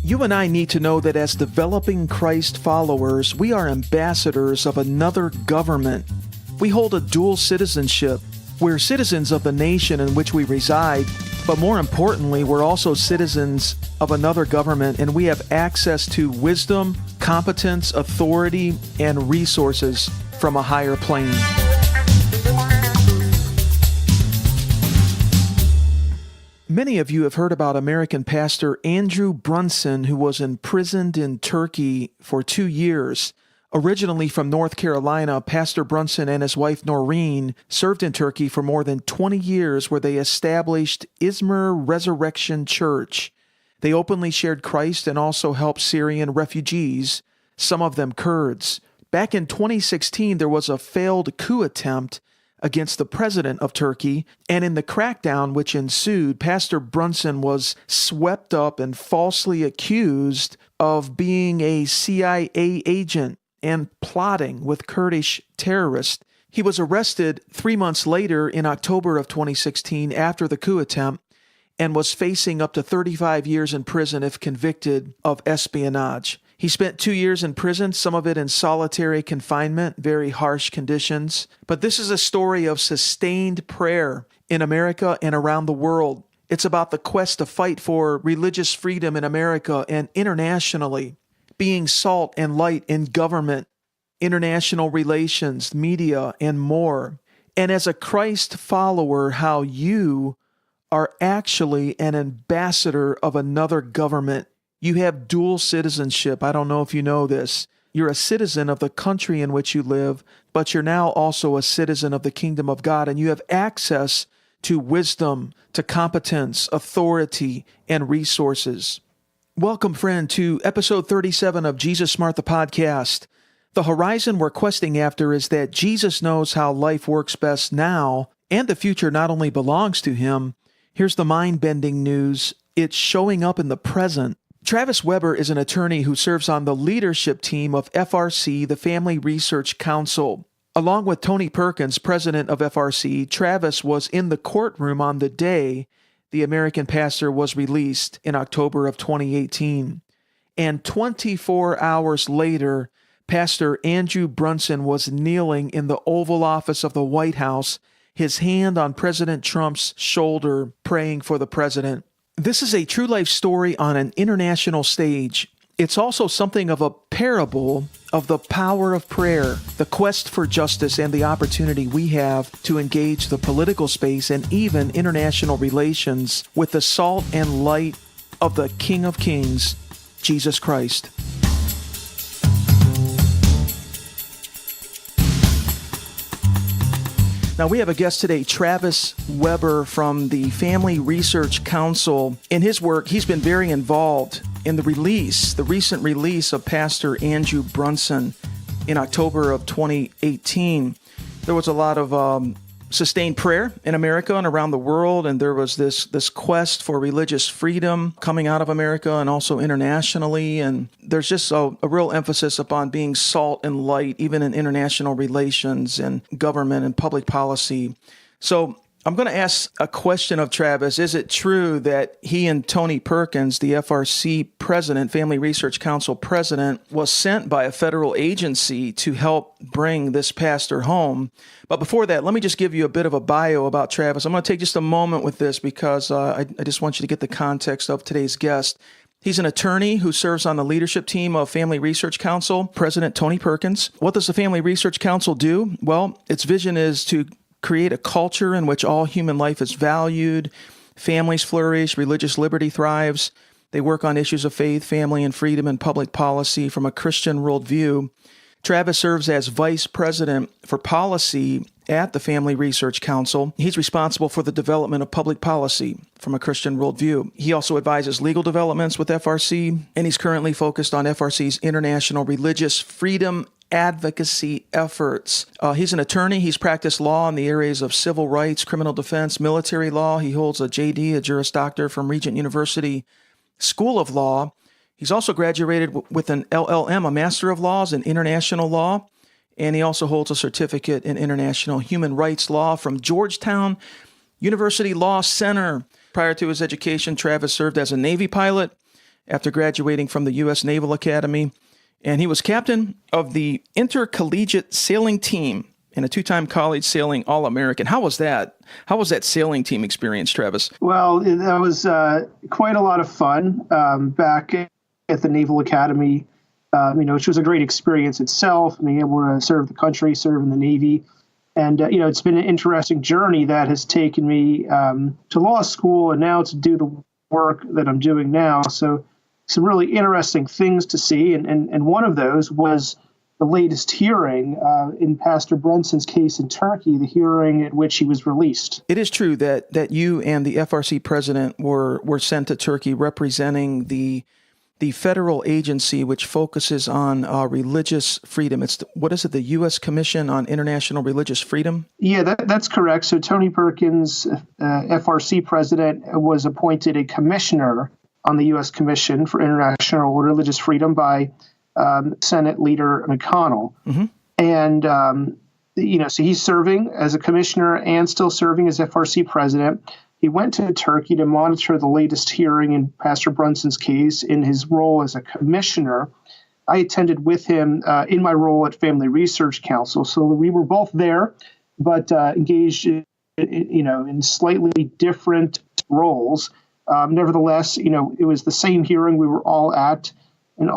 You and I need to know that as developing Christ followers, we are ambassadors of another government. We hold a dual citizenship. We're citizens of the nation in which we reside, but more importantly, we're also citizens of another government, and we have access to wisdom, competence, authority, and resources from a higher plane. Many of you have heard about American Pastor Andrew Brunson, who was imprisoned in Turkey for 2 years. Originally from North Carolina, Pastor Brunson and his wife Norine served in Turkey for more than 20 years, where they established Izmir Resurrection Church. They openly shared Christ and also helped Syrian refugees, some of them Kurds. Back in 2016, there was a failed coup attempt against the president of Turkey, and in the crackdown which ensued, Pastor Brunson was swept up and falsely accused of being a CIA agent and plotting with Kurdish terrorists. He was arrested 3 months later in October of 2016 after the coup attempt and was facing up to 35 years in prison if convicted of espionage. He spent 2 years in prison, some of it in solitary confinement, very harsh conditions. But this is a story of sustained prayer in America and around the world. It's about the quest to fight for religious freedom in America and internationally, being salt and light in government, international relations, media, and more. And as a Christ follower, how you are actually an ambassador of another government. You have dual citizenship. I don't know if you know this. You're a citizen of the country in which you live, but you're now also a citizen of the kingdom of God, and you have access to wisdom, to competence, authority, and resources. Welcome, friend, to episode 37 of Jesus Smart, the podcast. The horizon we're questing after is that Jesus knows how life works best now, and the future not only belongs to him. Here's the mind-bending news. It's showing up in the present. Travis Weber is an attorney who serves on the leadership team of FRC, the Family Research Council. Along with Tony Perkins, president of FRC, Travis was in the courtroom on the day the American Pastor was released in October of 2018. And 24 hours later, Pastor Andrew Brunson was kneeling in the Oval Office of the White House, his hand on President Trump's shoulder, praying for the president. This is a true life story on an international stage. It's also something of a parable of the power of prayer, the quest for justice, and the opportunity we have to engage the political space and even international relations with the salt and light of the King of Kings, Jesus Christ. Now, we have a guest today, Travis Weber from the Family Research Council. In his work, he's been very involved in the recent release of Pastor Andrew Brunson in October of 2018. There was a lot of sustained prayer in America and around the world, and there was this quest for religious freedom coming out of America and also internationally, and there's just a real emphasis upon being salt and light, even in international relations and government and public policy. So I'm going to ask a question of Travis. Is it true that he and Tony Perkins, the FRC president, Family Research Council president, was sent by a federal agency to help bring this pastor home? But before that, let me just give you a bit of a bio about Travis. I'm going to take just a moment with this because I just want you to get the context of today's guest. He's an attorney who serves on the leadership team of Family Research Council, President Tony Perkins. What does the Family Research Council do? Well, its vision is to create a culture in which all human life is valued, families flourish, religious liberty thrives. They work on issues of faith, family, and freedom and public policy from a Christian worldview. Travis serves as vice president for policy at the Family Research Council. He's responsible for the development of public policy from a Christian worldview. He also advises legal developments with FRC, and he's currently focused on FRC's international religious freedom advocacy efforts. He's an attorney. He's practiced law in the areas of civil rights, criminal defense, military law. He holds a JD, a Juris Doctor from Regent University School of Law. He's also graduated with an LLM, a Master of Laws in International Law, and he also holds a certificate in International Human Rights Law from Georgetown University Law Center. Prior to his education, Travis served as a Navy pilot after graduating from the U.S. Naval Academy. And he was captain of the intercollegiate sailing team and a two-time college sailing All-American. How was that? How was that sailing team experience, Travis? Well, that was quite a lot of fun back at the Naval Academy, which was a great experience itself, being able to serve the country, serve in the Navy. And, it's been an interesting journey that has taken me to law school and now to do the work that I'm doing now. So some really interesting things to see. And one of those was the latest hearing in Pastor Brunson's case in Turkey, the hearing at which he was released. It is true that you and the FRC president were sent to Turkey representing the federal agency which focuses on religious freedom. What is it, the U.S. Commission on International Religious Freedom? Yeah, that's correct. So Tony Perkins, FRC president, was appointed a commissioner on the U.S. Commission for International Religious Freedom by Senate Leader McConnell. Mm-hmm. And, so he's serving as a commissioner and still serving as FRC president. He went to Turkey to monitor the latest hearing in Pastor Brunson's case in his role as a commissioner. I attended with him in my role at Family Research Council. So we were both there, but engaged in slightly different roles. Nevertheless, it was the same hearing we were all at and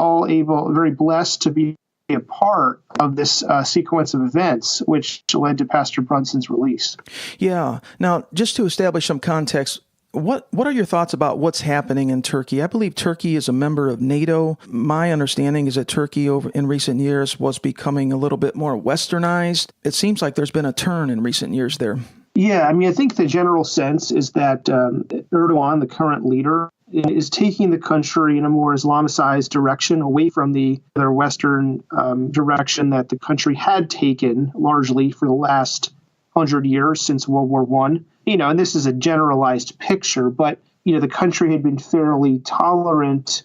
very blessed to be a part of this sequence of events, which led to Pastor Brunson's release. Yeah. Now, just to establish some context, what are your thoughts about what's happening in Turkey? I believe Turkey is a member of NATO. My understanding is that Turkey in recent years was becoming a little bit more westernized. It seems like there's been a turn in recent years there. Yeah, I think the general sense is that Erdogan, the current leader, is taking the country in a more Islamicized direction, away from the other Western direction that the country had taken largely for the last 100 years since World War I. And this is a generalized picture, but, the country had been fairly tolerant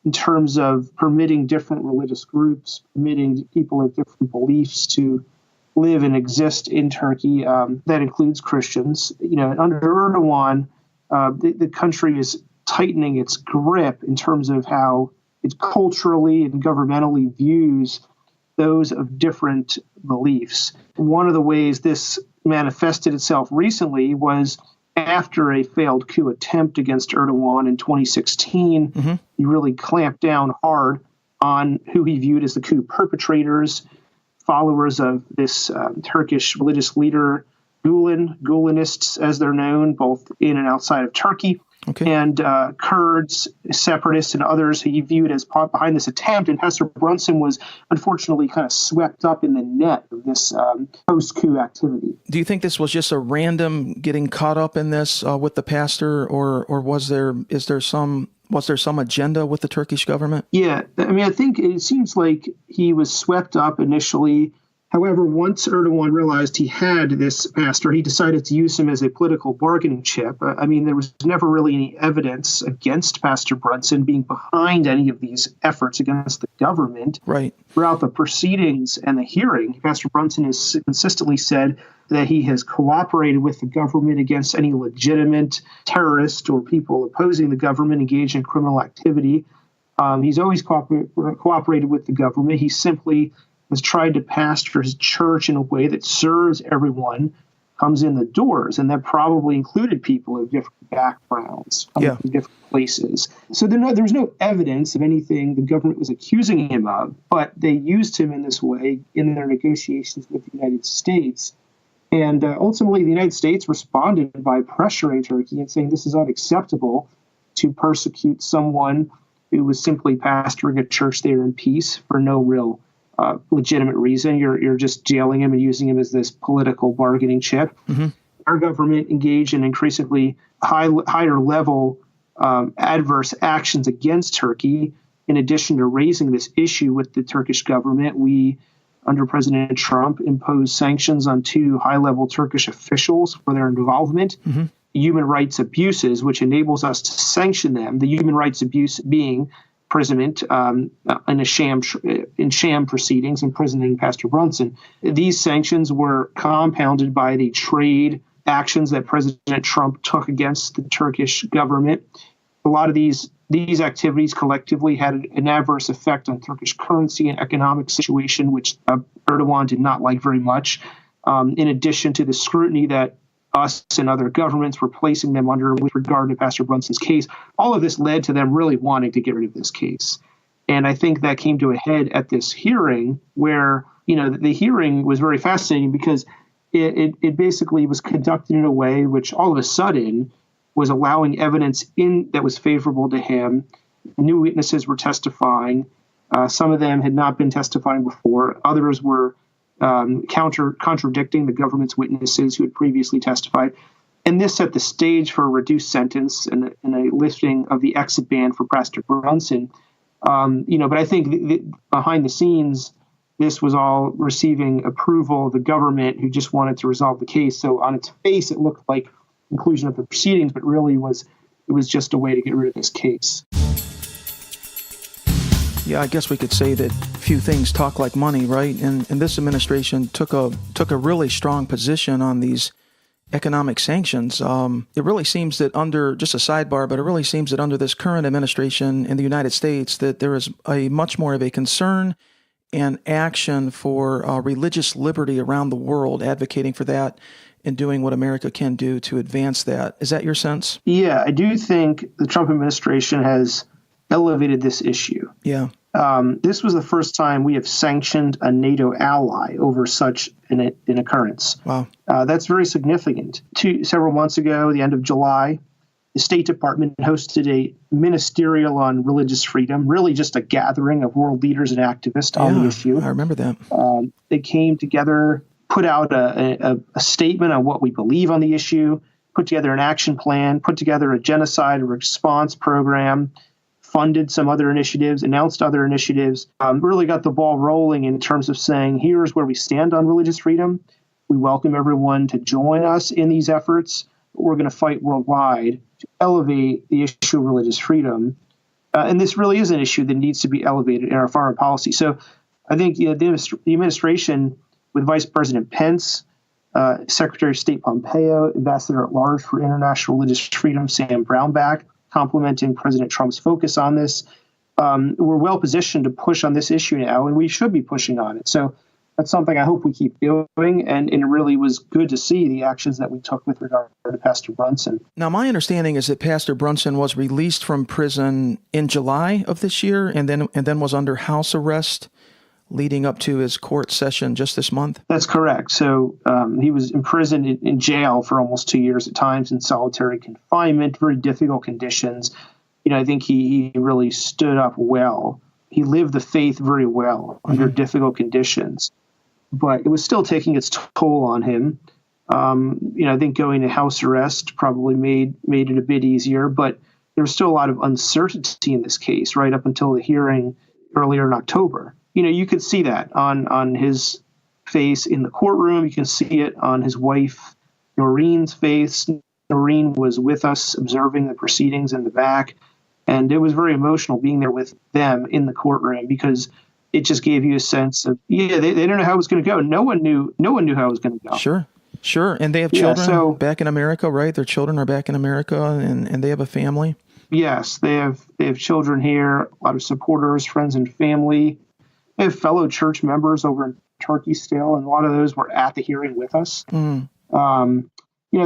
in terms of permitting different religious groups, permitting people of different beliefs to live and exist in Turkey. That includes Christians. Under Erdogan, the country is tightening its grip in terms of how it culturally and governmentally views those of different beliefs. One of the ways this manifested itself recently was after a failed coup attempt against Erdogan in 2016. Mm-hmm. He really clamped down hard on who he viewed as the coup perpetrators, followers of this Turkish religious leader, Gulenists, as they're known, both in and outside of Turkey. Okay. And Kurds, separatists, and others who he viewed as behind this attempt. And Pastor Brunson was unfortunately kind of swept up in the net of this post-coup activity. Do you think this was just a random getting caught up in this with the pastor, or was there some agenda with the Turkish government? Yeah, I think it seems like he was swept up initially. However, once Erdogan realized he had this pastor, he decided to use him as a political bargaining chip. There was never really any evidence against Pastor Brunson being behind any of these efforts against the government. Right. Throughout the proceedings and the hearing, Pastor Brunson has consistently said that he has cooperated with the government against any legitimate terrorist or people opposing the government engaged in criminal activity. He's always cooperated with the government. He simply has tried to pastor his church in a way that serves everyone, comes in the doors, and that probably included people of different backgrounds, from different places. So there was no evidence of anything the government was accusing him of, but they used him in this way in their negotiations with the United States. And ultimately, the United States responded by pressuring Turkey and saying this is unacceptable to persecute someone who was simply pastoring a church there in peace for no real legitimate reason. You're just jailing him and using him as this political bargaining chip. Mm-hmm. Our government engaged in increasingly higher level adverse actions against Turkey. In addition to raising this issue with the Turkish government, we, under President Trump, imposed sanctions on two high-level Turkish officials for their involvement. Mm-hmm. Human rights abuses, which enables us to sanction them. The human rights abuse being imprisonment in sham proceedings, imprisoning Pastor Brunson. These sanctions were compounded by the trade actions that President Trump took against the Turkish government. A lot of these These activities collectively had an adverse effect on Turkish currency and economic situation, which Erdogan did not like very much, in addition to the scrutiny that us and other governments were placing them under with regard to Pastor Brunson's case. All of this led to them really wanting to get rid of this case. And I think that came to a head at this hearing where, the hearing was very fascinating because it basically was conducted in a way which all of a sudden was allowing evidence in that was favorable to him. New witnesses were testifying. Some of them had not been testifying before. Others were contradicting the government's witnesses who had previously testified. And this set the stage for a reduced sentence and a lifting of the exit ban for Pastor Brunson. But I think behind the scenes, this was all receiving approval of the government who just wanted to resolve the case. So on its face, it looked like conclusion of the proceedings, but really it was just a way to get rid of this case. Yeah, I guess we could say that few things talk like money, right? And this administration took a really strong position on these economic sanctions. It really seems that under, just a sidebar, but it really seems that under this current administration in the United States that there is a much more of a concern and action for religious liberty around the world, advocating for that and doing what America can do to advance that. Is that your sense? Yeah, I do think the Trump administration has elevated this issue. Yeah. This was the first time we have sanctioned a NATO ally over such an occurrence. Wow. That's very significant. Several months ago, the end of July, the State Department hosted a ministerial on religious freedom, really just a gathering of world leaders and activists on the issue. I remember that. They came together, put out a statement on what we believe on the issue, put together an action plan, put together a genocide response program, funded some other initiatives, announced other initiatives, really got the ball rolling in terms of saying, here's where we stand on religious freedom. We welcome everyone to join us in these efforts. We're going to fight worldwide to elevate the issue of religious freedom. And this really is an issue that needs to be elevated in our foreign policy. So I think the administration with Vice President Pence, Secretary of State Pompeo, Ambassador at Large for International Religious Freedom, Sam Brownback, complimenting President Trump's focus on this. We're well positioned to push on this issue now, and we should be pushing on it. So that's something I hope we keep doing, and it really was good to see the actions that we took with regard to Pastor Brunson. Now, my understanding is that Pastor Brunson was released from prison in July of this year, and then was under house arrest leading up to his court session just this month? That's correct. So he was imprisoned in jail for almost 2 years at times in solitary confinement, very difficult conditions. I think he really stood up well. He lived the faith very well under difficult conditions, but it was still taking its toll on him. I think going to house arrest probably made it a bit easier, but there was still a lot of uncertainty in this case right up until the hearing earlier in October. You could see that on his face in the courtroom. You can see it on his wife, Norine's face. Norine was with us observing the proceedings in the back. And it was very emotional being there with them in the courtroom because it just gave you a sense of, they don't know how it was going to go. No one knew how it was going to go. Sure. And they have children back in America, right? Their children are back in America and they have a family. Yes, they have children here, a lot of supporters, friends and family. They have fellow church members over in Turkey still, and a lot of those were at the hearing with us.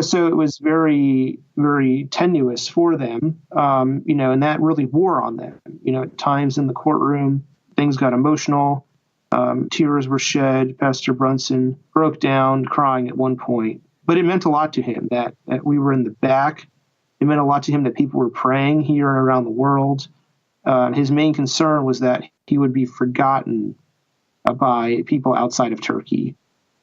So it was very, very tenuous for them, and that really wore on them. At times in the courtroom, things got emotional. Tears were shed. Pastor Brunson broke down crying at one point. But it meant a lot to him that we were in the back. It meant a lot to him that people were praying here and around the world. His main concern was that he would be forgotten by people outside of Turkey.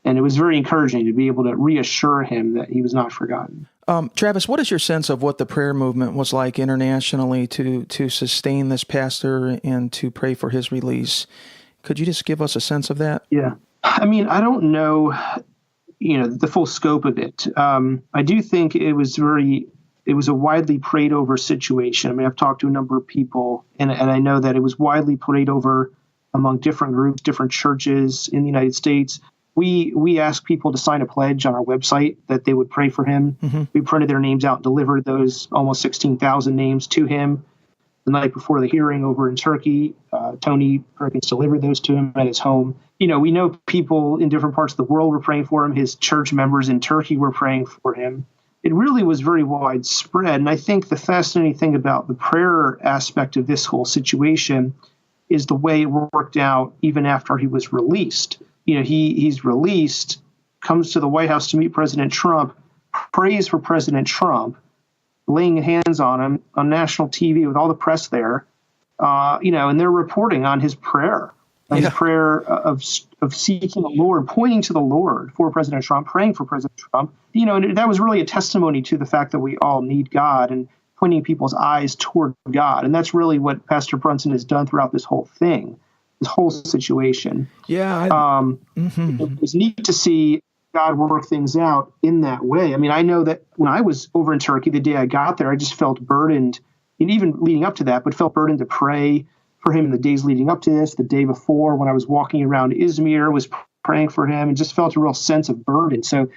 And it was very encouraging to be able to reassure him that he was not forgotten. Travis, what is your sense of what the prayer movement was like internationally to sustain this pastor and to pray for his release? Could you just give us a sense of that? Yeah. I don't know, the full scope of it. I do think it was a widely prayed over situation. I've talked to a number of people, and I know that it was widely prayed over among different groups, different churches in the United States. We asked people to sign a pledge on our website that they would pray for him. We printed their names out and delivered those almost 16,000 names to him. the night before the hearing over in Turkey. Tony Perkins delivered those to him at his home. We know people in different parts of the world were praying for him. His church members in Turkey were praying for him. It really was very widespread. And I think the fascinating thing about the prayer aspect of this whole situation is the way it worked out even after he was released. He's released, comes to the White House to meet President Trump, prays for President Trump, laying hands on him on national TV with all the press there, and they're reporting on his prayer, his prayer of seeking the Lord, pointing to the Lord for President Trump, praying for President Trump. And that was really a testimony to the fact that we all need God and pointing people's eyes toward God. And that's really what Pastor Brunson has done throughout this whole thing, this whole situation. Yeah. It was neat to see God work things out in that way. I mean, I know that when I was over in Turkey, the day I got there, I just felt burdened, and even leading up to that, but felt burdened to pray for him in the days leading up to this. The day before, when I was walking around Izmir, was praying for him and just felt a real sense of burden. So,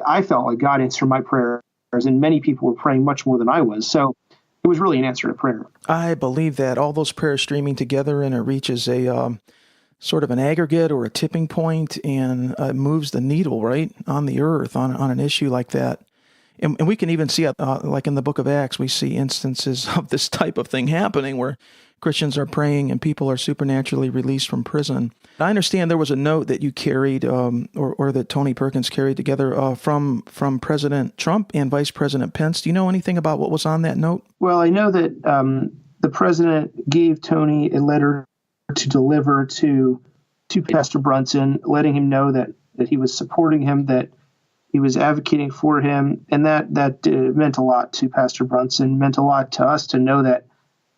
I felt like God answered my prayers, and many people were praying much more than I was. So it was really an answer to prayer. I believe that all those prayers streaming together, and it reaches a sort of an aggregate or a tipping point, and moves the needle right on the earth on an issue like that. And we can even see it, like in the book of Acts, we see instances of this type of thing happening where Christians are praying and people are supernaturally released from prison. I understand there was a note that you carried, or that Tony Perkins carried together from President Trump and Vice President Pence. Do you know anything about what was on that note? Well, I know that the president gave Tony a letter to deliver to Pastor Brunson, letting him know that he was supporting him, that he was advocating for him, and that meant a lot to Pastor Brunson, meant a lot to us to know that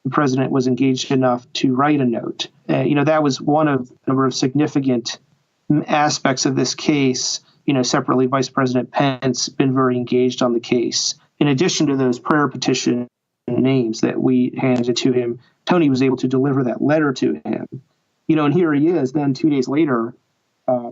the president was engaged enough to write a note. That was one of a number of significant aspects of this case. Separately, Vice President Pence been very engaged on the case. In addition to those prayer petition names that we handed to him, Tony was able to deliver that letter to him. And here he is then 2 days later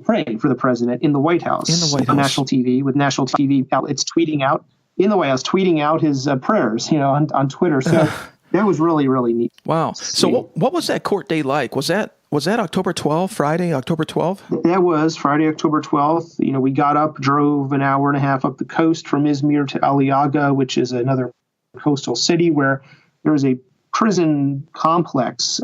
praying for the president in the White House. On national TV, with national TV outlets tweeting out in the White House, tweeting out his prayers, on Twitter. So that was really, really neat. Wow. So what was that court day like? Was that October 12th, Friday, October 12th? That was Friday, October 12th. We got up, drove an hour and a half up the coast from Izmir to Aliaga, which is another coastal city where there was a prison complex,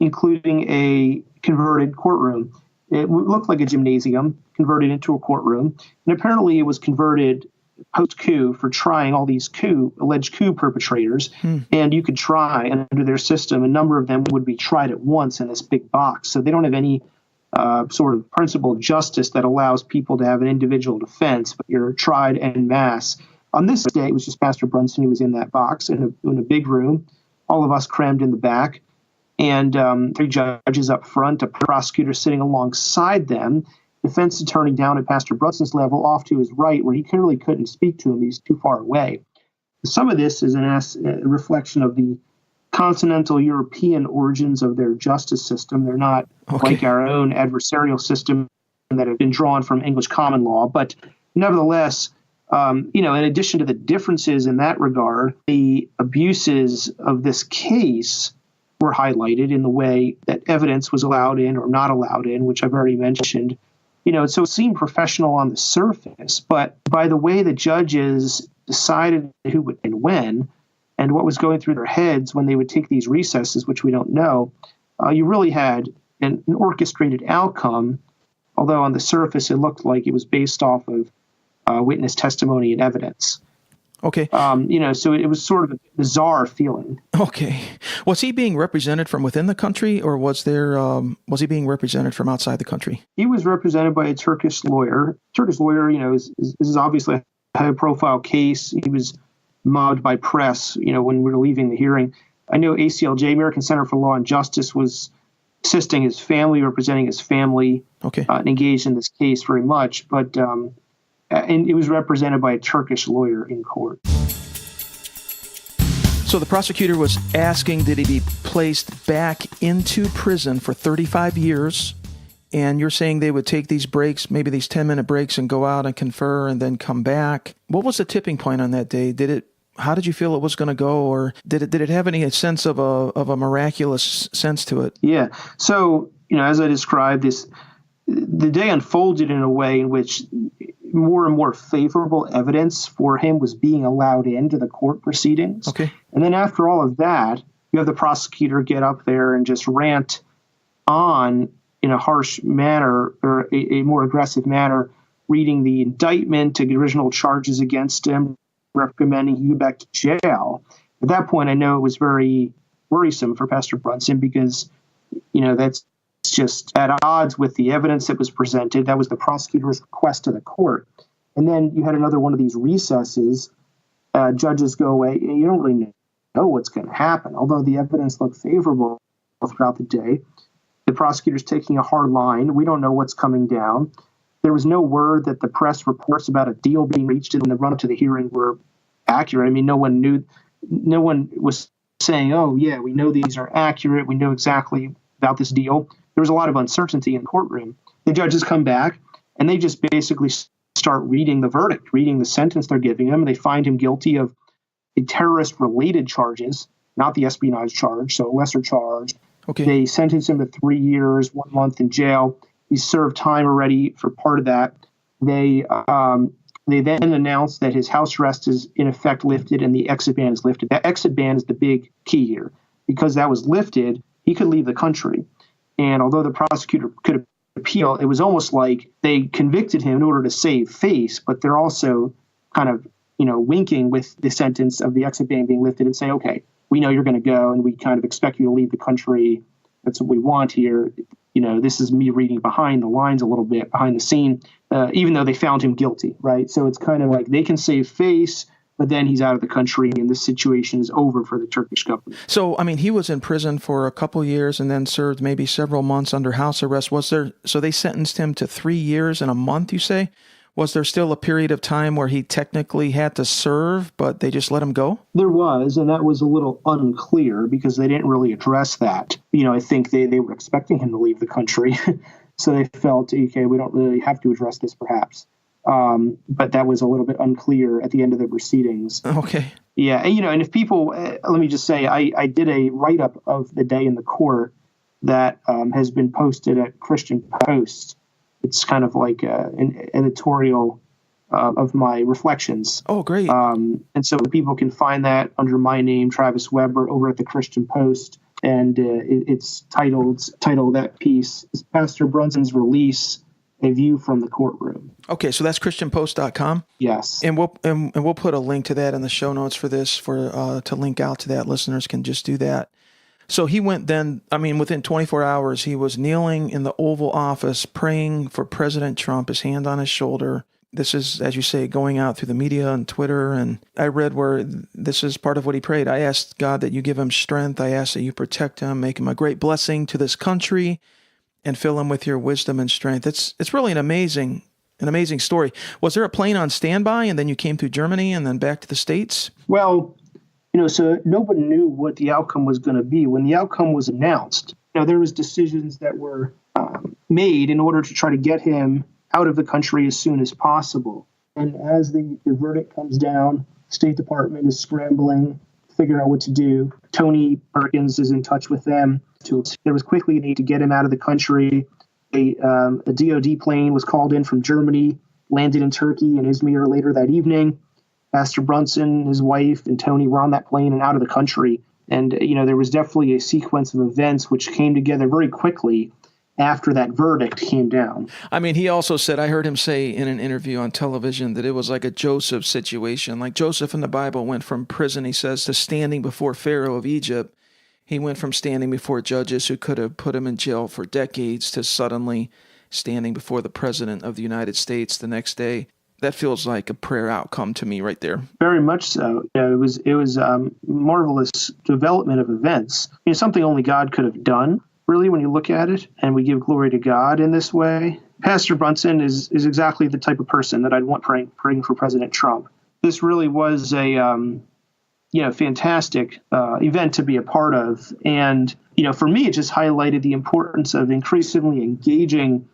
including a converted courtroom. It looked like a gymnasium converted into a courtroom. And apparently it was converted post-coup for trying all these alleged coup perpetrators. And you could try, under their system, a number of them would be tried at once in this big box. So they don't have any sort of principle of justice that allows people to have an individual defense, but you're tried en masse. On this day, it was just Pastor Brunson who was in that box in a big room, all of us crammed in the back, and 3 judges up front, a prosecutor sitting alongside them, defense attorney down at Pastor Brunson's level off to his right, where he clearly couldn't speak to him. He's too far away. Some of this is a reflection of the continental European origins of their justice system. They're not like our own adversarial system that have been drawn from English common law. But nevertheless, in addition to the differences in that regard, the abuses of this case were highlighted in the way that evidence was allowed in or not allowed in, which I've already mentioned. So it seemed professional on the surface, but by the way the judges decided who would and when, and what was going through their heads when they would take these recesses, which we don't know, you really had an orchestrated outcome, although on the surface it looked like it was based off of witness testimony and evidence. Okay. So it was sort of a bizarre feeling. Okay. Was he being represented from within the country, or was he being represented from outside the country? He was represented by a Turkish lawyer. Turkish lawyer, this is obviously a high-profile case. He was mobbed by press, when we were leaving the hearing. I know ACLJ, American Center for Law and Justice, was assisting his family, representing his family, and engaged in this case very much. But and it was represented by a Turkish lawyer in court. So the prosecutor was asking, did he be placed back into prison for 35 years? And you're saying they would take these breaks, maybe these 10-minute breaks, and go out and confer and then come back. What was the tipping point on that day? How did you feel it was going to go, or did it have any sense of a miraculous sense to it? Yeah. So, as I described this, the day unfolded in a way in which more and more favorable evidence for him was being allowed into the court proceedings. Okay. And then after all of that, you have the prosecutor get up there and just rant on in a harsh manner, or a more aggressive manner, reading the indictment, the original charges against him, recommending he go back to jail. At that point, I know it was very worrisome for Pastor Brunson because, that's just at odds with the evidence that was presented. That was the prosecutor's request to the court. And then you had another one of these recesses. Judges go away, and you don't really know what's going to happen. Although the evidence looked favorable throughout the day, the prosecutor's taking a hard line. We don't know what's coming down. There was no word that the press reports about a deal being reached in the run-up to the hearing were accurate. I mean, no one was saying, oh, yeah, we know these are accurate. We know exactly about this deal. There was a lot of uncertainty in the courtroom. The judges come back, and they just basically start reading the verdict, reading the sentence they're giving him. And they find him guilty of the terrorist-related charges, not the espionage charge, so a lesser charge. Okay. They sentence him to 3 years, 1 month in jail. He served time already for part of that. They then announced that his house arrest is in effect lifted and the exit ban is lifted. That exit ban is the big key here. Because that was lifted, he could leave the country. And although the prosecutor could appeal, it was almost like they convicted him in order to save face, but they're also kind of, winking with the sentence of the exit ban being lifted and saying, okay, we know you're going to go and we kind of expect you to leave the country. That's what we want here. This is me reading behind the lines a little bit, behind the scene, even though they found him guilty, right? So it's kind of like they can save face, but then he's out of the country and this situation is over for the Turkish government. So, I mean, he was in prison for a couple years and then served maybe several months under house arrest. So they sentenced him to 3 years and a month, you say? Was there still a period of time where he technically had to serve, but they just let him go? There was, and that was a little unclear because they didn't really address that. I think they were expecting him to leave the country. So they felt, okay, we don't really have to address this perhaps. But that was a little bit unclear at the end of the proceedings. Okay. Yeah, and if people, let me just say, I did a write-up of the day in the court that has been posted at Christian Post. It's kind of like an editorial of my reflections. Oh, great. And so people can find that under my name, Travis Weber, over at the Christian Post. And it's titled that piece is Pastor Brunson's Release, A View from the Courtroom. Okay, so that's ChristianPost.com? Yes. And we'll put a link to that in the show notes for this to link out to that. Listeners can just do that. So he went then, within 24 hours, he was kneeling in the Oval Office praying for President Trump, his hand on his shoulder. This is, as you say, going out through the media and Twitter. And I read where this is part of what he prayed. I asked God that you give him strength. I ask that you protect him, make him a great blessing to this country, and fill him with your wisdom and strength. It's really an amazing story. Was there a plane on standby, and then you came through Germany and then back to the States? Well, so nobody knew what the outcome was going to be. When the outcome was announced, there was decisions that were made in order to try to get him out of the country as soon as possible. And as the verdict comes down, State Department is scrambling, figuring out what to do. Tony Perkins is in touch with them. There was quickly a need to get him out of the country. A DOD plane was called in from Germany, landed in Turkey and Izmir later that evening. Pastor Brunson, his wife, and Tony were on that plane and out of the country. And, there was definitely a sequence of events which came together very quickly after that verdict came down. He also said, I heard him say in an interview on television that it was like a Joseph situation. Like Joseph in the Bible went from prison, he says, to standing before Pharaoh of Egypt. He went from standing before judges who could have put him in jail for decades to suddenly standing before the President of the United States the next day. That feels like a prayer outcome to me right there. Very much so. It was marvelous development of events. Something only God could have done, really, when you look at it, and we give glory to God in this way. Pastor Brunson is exactly the type of person that I'd want praying for President Trump. This really was a fantastic event to be a part of. And, for me, it just highlighted the importance of increasingly engaging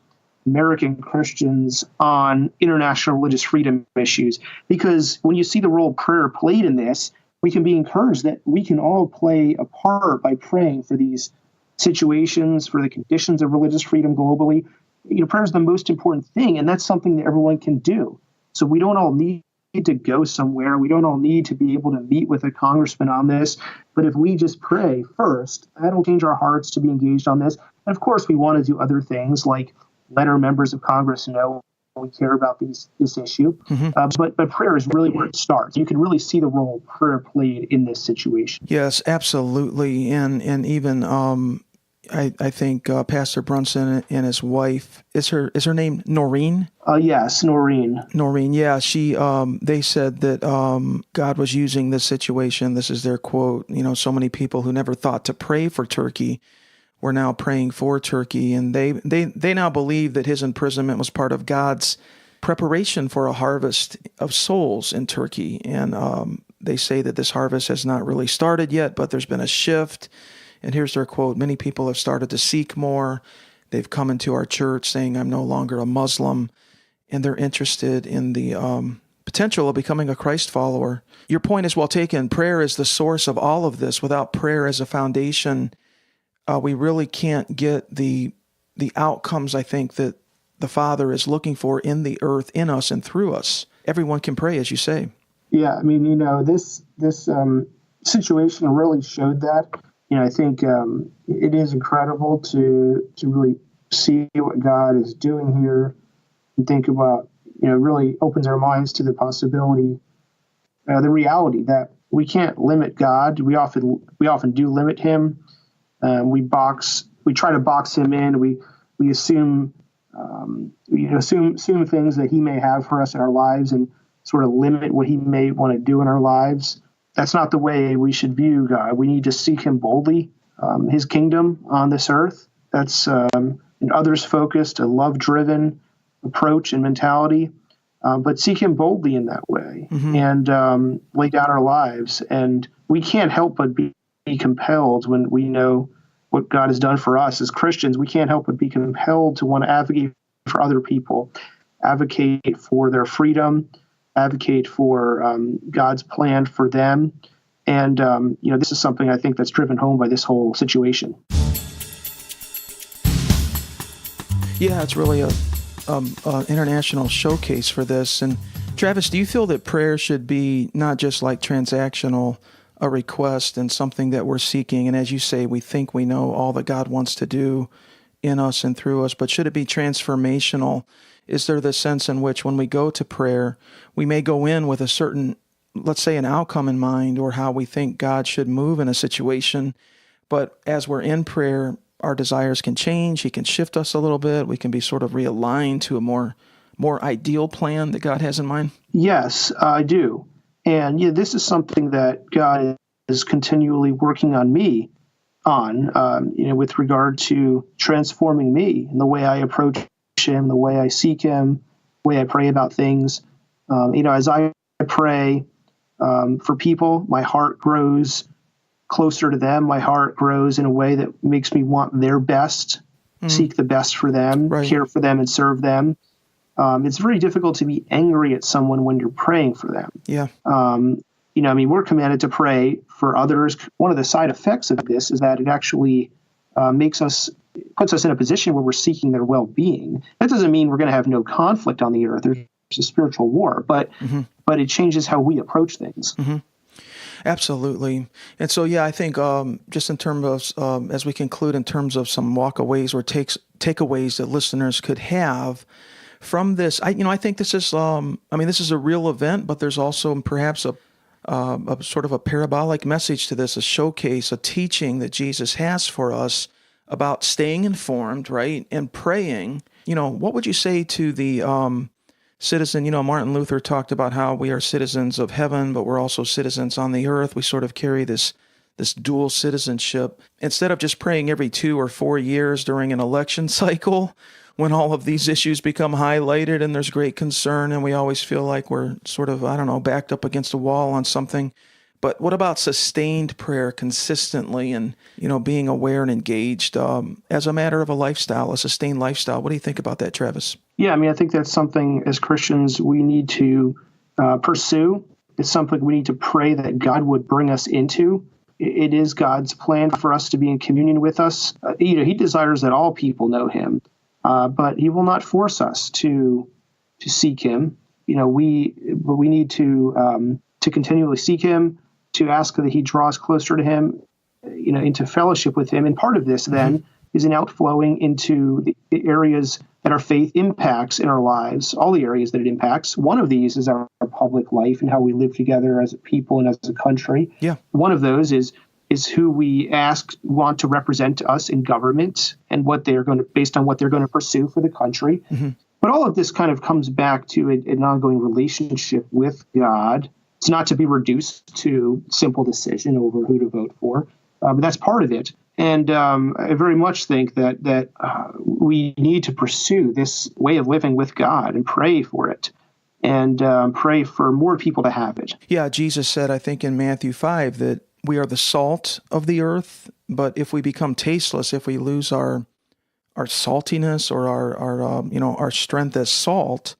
American Christians on international religious freedom issues. Because when you see the role of prayer played in this, we can be encouraged that we can all play a part by praying for these situations, for the conditions of religious freedom globally. Prayer is the most important thing, and that's something that everyone can do. So we don't all need to go somewhere. We don't all need to be able to meet with a congressman on this. But if we just pray first, that'll change our hearts to be engaged on this. And of course, we want to do other things like let our members of Congress know we care about this issue. But prayer is really where it starts. You can really see the role prayer played in this situation. Yes, absolutely. And even I think Pastor Brunson and his wife, is her name Norine? Yes, Norine. Norine, yeah. They said that God was using this situation. This is their quote. So many people who never thought to pray for Turkey were now praying for Turkey, and they now believe that his imprisonment was part of God's preparation for a harvest of souls in Turkey. And they say that this harvest has not really started yet, but there's been a shift. And here's their quote: "Many people have started to seek more. They've come into our church saying, 'I'm no longer a Muslim,' and they're interested in the potential of becoming a Christ follower." Your point is well taken. Prayer is the source of all of this. Without prayer as a foundation, we really can't get the outcomes, I think, that the Father is looking for in the earth, in us, and through us. Everyone can pray, as you say. Yeah, this situation really showed that. I think it is incredible to really see what God is doing here and think about, really opens our minds to the possibility, the reality that we can't limit God. We often do limit him. We try to box him in. We assume things that he may have for us in our lives and sort of limit what he may want to do in our lives. That's not the way we should view God. We need to seek him boldly, his kingdom on this earth. That's an others-focused, a love-driven approach and mentality, but seek him boldly in that way and lay down our lives. And we can't help but be compelled when we know what God has done for us as Christians. We can't help but be compelled to want to advocate for other people, advocate for their freedom, advocate for God's plan for them. And, this is something I think that's driven home by this whole situation. Yeah, it's really a international showcase for this. And Travis, do you feel that prayer should be not just like transactional, a request and something that we're seeking? And as you say, we think we know all that God wants to do in us and through us, but should it be transformational? Is there the sense in which when we go to prayer, we may go in with a certain, let's say, an outcome in mind or how we think God should move in a situation, but as we're in prayer, our desires can change. He can shift us a little bit. We can be sort of realigned to a more ideal plan that God has in mind? Yes, I do. And this is something that God is continually working on me on, with regard to transforming me and the way I approach him, the way I seek him, the way I pray about things. As I pray for people, my heart grows closer to them. My heart grows in a way that makes me want their best, seek the best for them, care for them, and serve them. It's very difficult to be angry at someone when you're praying for them. Yeah. We're commanded to pray for others. One of the side effects of this is that it actually puts us in a position where we're seeking their well-being. That doesn't mean we're going to have no conflict on the earth. There's a spiritual war, but it changes how we approach things. Mm-hmm. Absolutely. And so, I think just in terms of, as we conclude, in terms of some walkaways or takeaways that listeners could have from this, I think this is, this is a real event, but there's also perhaps a sort of a parabolic message to this, a showcase, a teaching that Jesus has for us about staying informed, right, and praying. What would you say to the citizen? Martin Luther talked about how we are citizens of heaven, but we're also citizens on the earth. We sort of carry this dual citizenship. Instead of just praying every 2 or 4 years during an election cycle, when all of these issues become highlighted and there's great concern and we always feel like we're sort of, backed up against a wall on something. But what about sustained prayer consistently and, being aware and engaged as a matter of a lifestyle, a sustained lifestyle? What do you think about that, Travis? Yeah, I think that's something as Christians we need to pursue. It's something we need to pray that God would bring us into. It is God's plan for us to be in communion with us. He desires that all people know him, but he will not force us to seek him. We need to continually seek him, to ask that he draws closer to him, into fellowship with him. And part of this then is an outflowing into the areas that our faith impacts in our lives, all the areas that it impacts. One of these is our public life and how we live together as a people and as a country. Yeah. One of those is who we want to represent us in government and based on what they're going to pursue for the country. Mm-hmm. But all of this kind of comes back to an ongoing relationship with God. It's not to be reduced to simple decision over who to vote for, but that's part of it. And I very much think that we need to pursue this way of living with God and pray for it, and pray for more people to have it. Yeah, Jesus said, I think in Matthew 5, that we are the salt of the earth, but if we become tasteless, if we lose our saltiness or our strength as salt,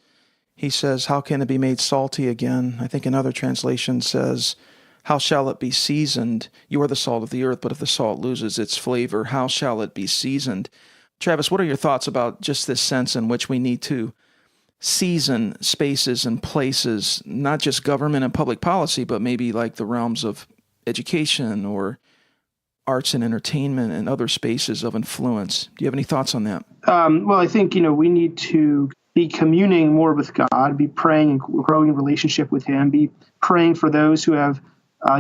he says, how can it be made salty again? I think another translation says, how shall it be seasoned? You are the salt of the earth, but if the salt loses its flavor, how shall it be seasoned? Travis, what are your thoughts about just this sense in which we need to season spaces and places, not just government and public policy, but maybe like the realms of education or arts and entertainment and other spaces of influence? Do you have any thoughts on that? Well, I think, we need to be communing more with God, be praying and growing in relationship with him, be praying for those who have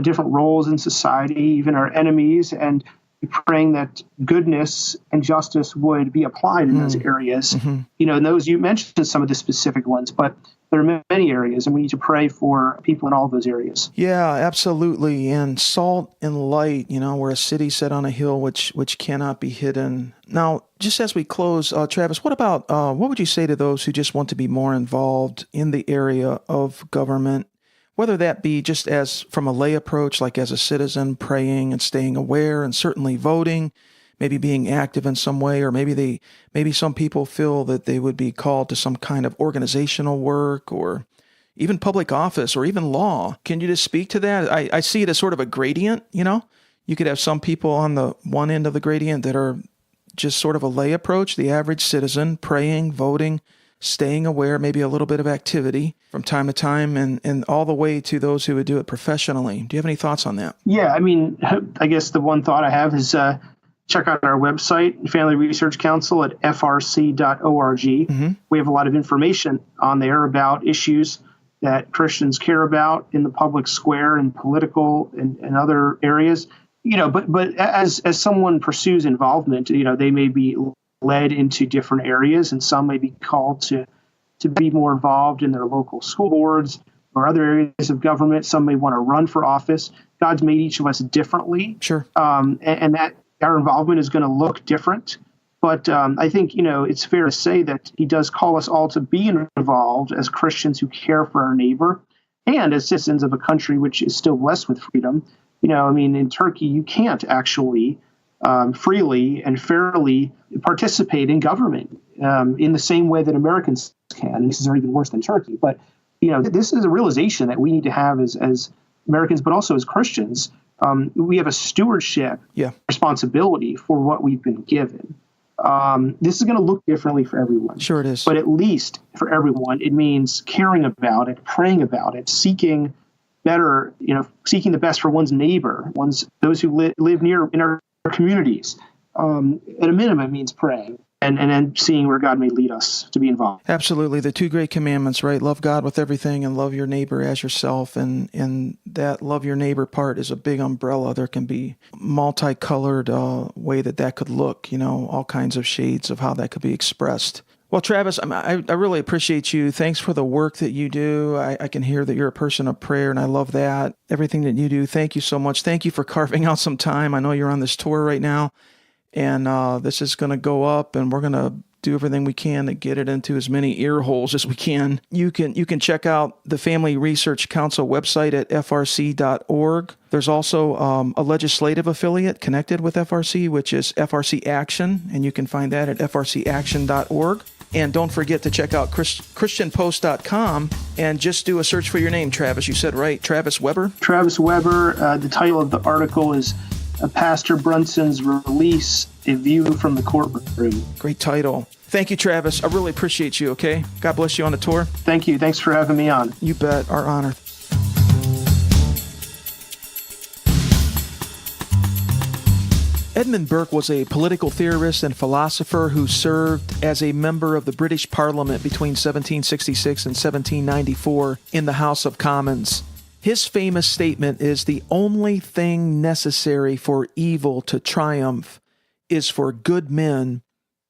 different roles in society, even our enemies, and praying that goodness and justice would be applied in those areas. Mm-hmm. And those, you mentioned some of the specific ones, but there are many areas, and we need to pray for people in all of those areas. Yeah, absolutely. And salt and light, we're a city set on a hill which cannot be hidden. Now, just as we close, Travis, what would you say to those who just want to be more involved in the area of government? Whether that be just as from a lay approach, like as a citizen, praying and staying aware and certainly voting, maybe being active in some way, or maybe some people feel that they would be called to some kind of organizational work or even public office or even law. Can you just speak to that? I see it as sort of a gradient, You could have some people on the one end of the gradient that are just sort of a lay approach, the average citizen, praying, voting, staying aware, maybe a little bit of activity from time to time, and all the way to those who would do it professionally. Do you have any thoughts on that? Yeah, I guess the one thought I have is check out our website, Family Research Council at frc.org. Mm-hmm. We have a lot of information on there about issues that Christians care about in the public square and political and other areas. But as someone pursues involvement, they may be led into different areas, and some may be called to be more involved in their local school boards or other areas of government. Some may want to run for office. God's made each of us differently. Sure. And that our involvement is going to look different. But I think, it's fair to say that he does call us all to be involved as Christians who care for our neighbor and as citizens of a country which is still blessed with freedom. In Turkey, you can't actually freely and fairly participate in government in the same way that Americans can. And this is even worse than Turkey. But, this is a realization that we need to have as Americans, but also as Christians. We have a stewardship responsibility for what we've been given. This is going to look differently for everyone. Sure it is. But at least for everyone, it means caring about it, praying about it, seeking better, seeking the best for one's neighbor, those who live near in our communities. At a minimum, it means praying and then seeing where God may lead us to be involved. Absolutely. The two great commandments, right? Love God with everything and love your neighbor as yourself. And that love your neighbor part is a big umbrella. There can be multicolored way that could look, all kinds of shades of how that could be expressed. Well, Travis, I really appreciate you. Thanks for the work that you do. I can hear that you're a person of prayer, and I love that. Everything that you do, thank you so much. Thank you for carving out some time. I know you're on this tour right now, and this is going to go up, and we're going to do everything we can to get it into as many ear holes as we can. You can check out the Family Research Council website at frc.org. There's also a legislative affiliate connected with FRC, which is FRC Action, and you can find that at frcaction.org. And don't forget to check out christianpost.com and just do a search for your name, Travis. You said right, Travis Weber? Travis Weber. The title of the article is Pastor Brunson's Release, A View from the Courtroom. Great title. Thank you, Travis. I really appreciate you, okay? God bless you on the tour. Thank you. Thanks for having me on. You bet. Our honor. Edmund Burke was a political theorist and philosopher who served as a member of the British Parliament between 1766 and 1794 in the House of Commons. His famous statement is, "The only thing necessary for evil to triumph is for good men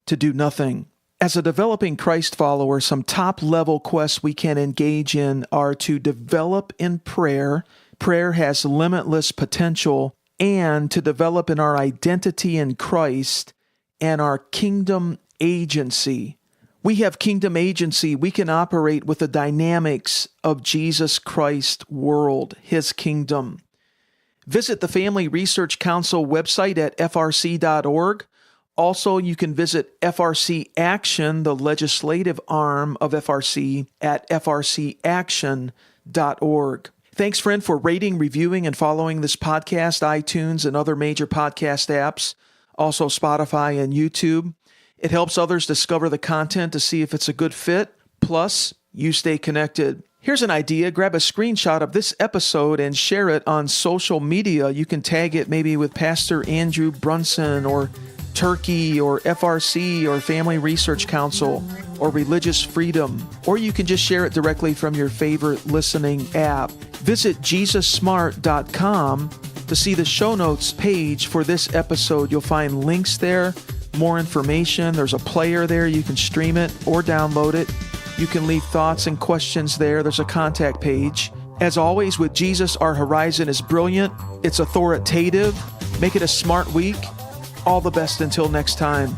to do nothing." As a developing Christ follower, some top-level quests we can engage in are to develop in prayer. Prayer has limitless potential, and to develop in our identity in Christ and our kingdom agency. We have kingdom agency. We can operate with the dynamics of Jesus Christ world, his kingdom. Visit the Family Research Council website at frc.org. Also, you can visit FRC Action, the legislative arm of FRC, at frcaction.org. Thanks, friend, for rating, reviewing, and following this podcast, iTunes, and other major podcast apps, also Spotify and YouTube. It helps others discover the content to see if it's a good fit. Plus, you stay connected. Here's an idea. Grab a screenshot of this episode and share it on social media. You can tag it maybe with Pastor Andrew Brunson or Turkey or FRC or Family Research Council or Religious Freedom. Or you can just share it directly from your favorite listening app. Visit JesusSmart.com to see the show notes page for this episode. You'll find links there, more information. There's a player there. You can stream it or download it. You can leave thoughts and questions there. There's a contact page. As always, with Jesus, our horizon is brilliant. It's authoritative. Make it a smart week. All the best until next time.